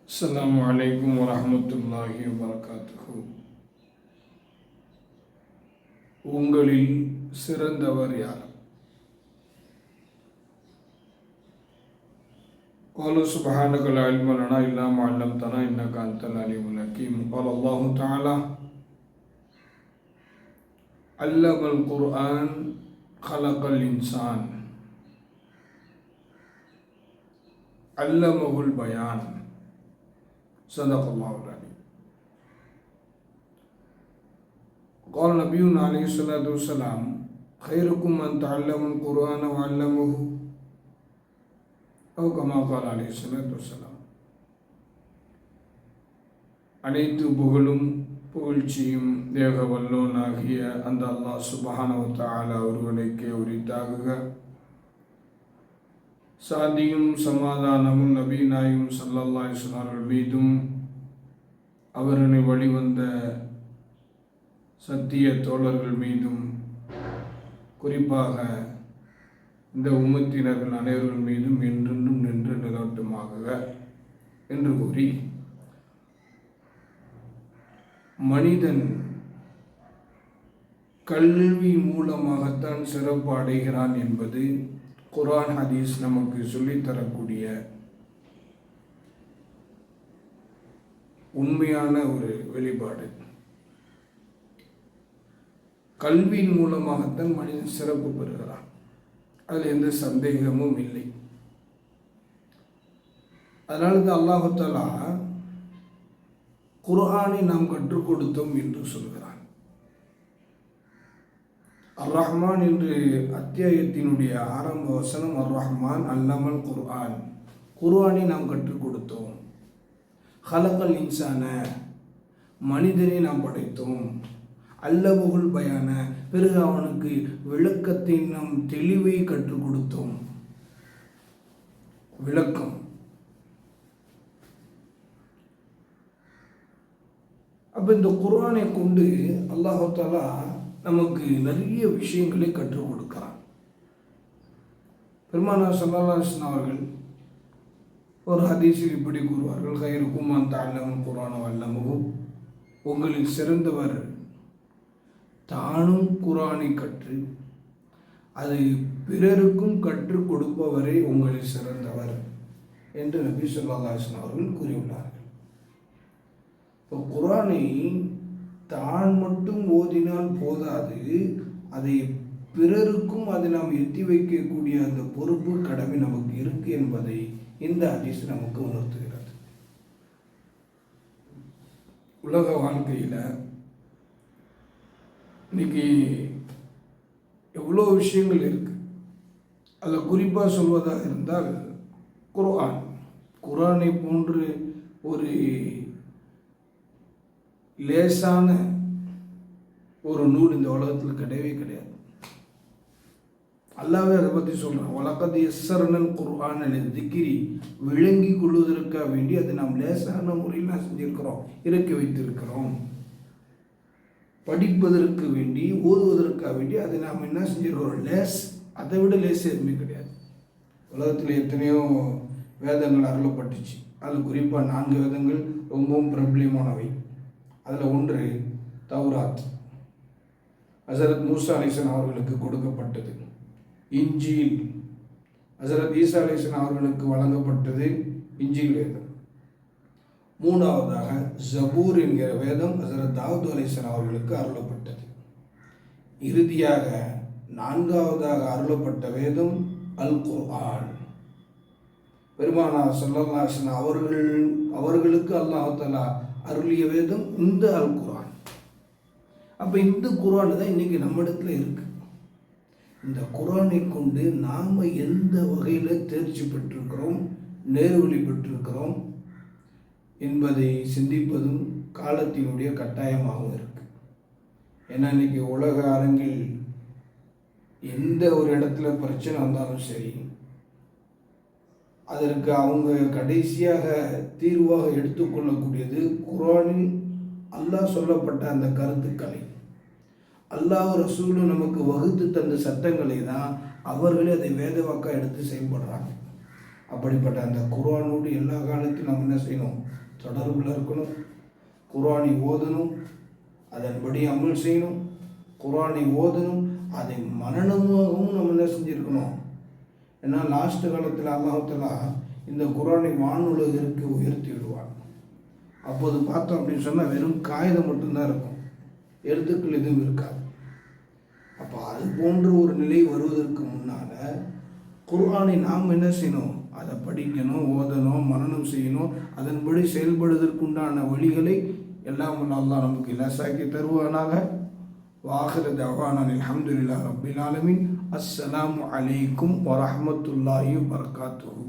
அஸ்ஸலாமு அலைக்கும் வரஹ்மத்துல்லாஹி வபரகாத்துஹு. உங்களில் சிறந்தவர் யார்? قال سبحانك لا علم لنا إلا ما علمتنا إنك أنت العليم الحكيم. قال الله تعالى علم القرآن خلق الإنسان علمه البيان صدق الله العليم. قال نبينا عليه الصلاة والسلام خيركم من تعلم القرآن وعلمه أو كما قال عليه الصلاة والسلام. அனைத்து புகழும் புகழ்ச்சியும் தேக வல்லோனாகிய அந்த அல்லாஹ் சுப்ஹானஹு வ தஆலா ஒருவனுக்கே உரித்தாகுக. சாந்தியும் சமாதானமும் நபி நாயகம் ஸல்லல்லாஹு அலைஹி வஸல்லம் அவர்கள் மீதும் அவர்களை வழிவந்த சத்திய தோழர்கள் மீதும் குறிப்பாக இந்த உம்மத்தினர்கள் அனைவர்கள் மீதும் என்றென்றும் நின்று நிலவட்டுமாக என்று கூறி, மனிதன் கல்வி மூலமாகத்தான் சிறப்பு அடைகிறான் என்பது குர்ஆன் ஹதீஸ் நமக்கு சொல்லித்தரக்கூடிய உண்மையான ஒரு வெளிப்பாடு. கல்வியின் மூலமாகத்தான் மனிதன் சிறப்பு பெறுகிறான், அதில் எந்த சந்தேகமும் இல்லை. அதனால தான் அல்லாஹ் தஆலா குர்ஆனை நாம் கற்றுக் கொடுத்தோம் என்று சொல்கிறான். அர் ரஹ்மான் என்று அத்தியாயத்தினுடைய ஆரம்ப வசனம், அர் ரஹ்மான் அல்லமல் குர்ஆன், குர்ஆனை நாம் கற்றுக் கொடுத்தோம். ஹலகல் இன்சான, மனிதனை நாம் படைத்தோம். அல்லமுகுல் பயான, பிறகு அவனுக்கு விளக்கத்தை நாம் தெளிவை கற்றுக் கொடுத்தோம். விளக்கம். அப்போ இந்த குர்ஆனை கொண்டு அல்லாஹ் தஆலா நமக்கு நிறைய விஷயங்களை கற்றுக் கொடுக்கிறான். பெருமானார் ஸல்லல்லாஹு அலைஹி வஸல்லம் அவர்கள் ஒரு ஹதீஸில் இப்படி கூறுவார்கள், கைருக்கும் மன் தஅல்லமல் குர்ஆன வஅல்லமஹு, உங்களில் சிறந்தவர் தானும் குர்ஆனை கற்று அது பிறருக்கும் கற்றுக் கொடுப்பவரே உங்களில் சிறந்தவர் என்று நபி ஸல்லல்லாஹு அலைஹி வஸல்லம் அவர்கள் கூறியுள்ளார்கள். இப்போ குர்ஆனை தான் மட்டும் ஓதினால் போதாது, அதை பிறருக்கும் அதை நாம் எத்தி வைக்கக்கூடிய அந்த பொறுப்பு, கடமை நமக்கு இருக்கு என்பதை இந்த ஹதீஸ் நமக்கு உணர்த்துகிறது. உலக வாழ்க்கையில் இன்னைக்கு எவ்வளோ விஷயங்கள் இருக்கு. அதில் குறிப்பாக சொல்வதாக இருந்தால் குர்ஆனை போன்று ஒரு லேசான ஒரு நூல் இந்த உலகத்தில் கிடையவே கிடையாது. அல்லாஹ்வே அதை பற்றி சொல்கிறான், வலகத் யஸ்ஸர்னல் குர்ஆன லிذிக்ரி, விளங்கி கொள்வதற்காக வேண்டி அதை நாம் லேசான முறையில் நான் செஞ்சிருக்கிறோம், இறக்கி வைத்திருக்கிறோம். படிப்பதற்கு வேண்டி, ஓதுவதற்காக வேண்டி அதை நாம் என்ன செஞ்சிருக்கிறோம், லேஸ். அதை விட லேஸ் எதுவுமே கிடையாது. உலகத்தில் எத்தனையோ வேதங்கள் அருளப்பட்டுச்சு. அதில் குறிப்பாக 4 வேதங்கள் ரொம்பவும் பிரபலியமானவை. அதில் ஒன்று தௌராத், ஹஸரத் மூசா அலைஹிஸ்ஸலாம் அவர்களுக்கு கொடுக்கப்பட்டது. இன்ஜீல், ஹஸரத் ஈசா அலைஹிஸ்ஸலாம் அவர்களுக்கு வழங்கப்பட்டது இன்ஜீல் வேதம். 3ஆவதாக ஜபூர் என்கிற வேதம் ஹஸரத் தாவூத் அலைஹிஸ்ஸலாம் அவர்களுக்கு அருளப்பட்டது. இறுதியாக 4ஆவதாக அருளப்பட்ட வேதம் அல் குர்ஆன். பெருமானார் ஸல்லல்லாஹு அலைஹி வஸல்லம் அவர்களுக்கு அல்லாஹ் தஆலா அருளிய வேதம் இந்த அல் குர்ஆன். அப்போ இந்த குர்ஆன் தான் இன்னைக்கு நம்ம இடத்துல இருக்கு. இந்த குர்ஆனை கொண்டு நாம் எந்த வகையில் தேர்ச்சி பெற்றிருக்கிறோம், நேர்வழி பெற்றிருக்கிறோம் என்பதை சிந்திப்பதும் காலத்தினுடைய கட்டாயமாகவும் இருக்கு. ஏன்னா இன்னைக்கு உலக அரங்கில் எந்த ஒரு இடத்துல பிரச்சனை வந்தாலும் சரி, அதற்கு அவங்க கடைசியாக தீர்வாக எடுத்துக்கொள்ளக்கூடியது குர்ஆனில் அல்லாஹ் சொல்லப்பட்ட அந்த கருத்துக்களை, அல்லாஹ் ரசூலும் நமக்கு வகுத்து தந்த சட்டங்களை தான் அவர்களே அதை வேதவாக்கா எடுத்து செயல்படுறாங்க. அப்படிப்பட்ட அந்த குர்ஆனோடு எல்லா காலத்திலும் நாம் என்ன செய்யணும்? தொடர்பில் இருக்கணும். குர்ஆனை ஓதணும், அதன்படி அமல் செய்யணும். குர்ஆனை ஓதணும், அதை மனனமாகவும் நம்ம என்ன செஞ்சுருக்கணும்? ஏன்னா லாஸ்ட் காலத்தில் அல்லாஹ் தஆலா இந்த குர்ஆனை வானுலகிற்கு உயர்த்தி விடுவான். அப்போது பார்த்தோம் அப்படின்னு சொன்னால் வெறும் காகிதம் மட்டும்தான் இருக்கும், எழுத்துக்கள் எதுவும் இருக்காது. அப்போ அது போன்ற ஒரு நிலை வருவதற்கு முன்னால் குர்ஆனை நாம் என்ன செய்யணும்? அதை படிக்கணும், ஓதணும், மனனம் செய்யணும். அதன்படி செயல்படுவதற்குண்டான வழிகளை எல்லாம் அல்லாஹ் நமக்கு இலசாக்கி தருவானாக. வாஹிரு தஅவானா அல்ஹம்துலில்லாஹி ரப்பில் ஆலமீன். அஸ்ஸலாமு அலைக்கும் வரஹ்மத்துல்லாஹி வபரகாத்துஹு.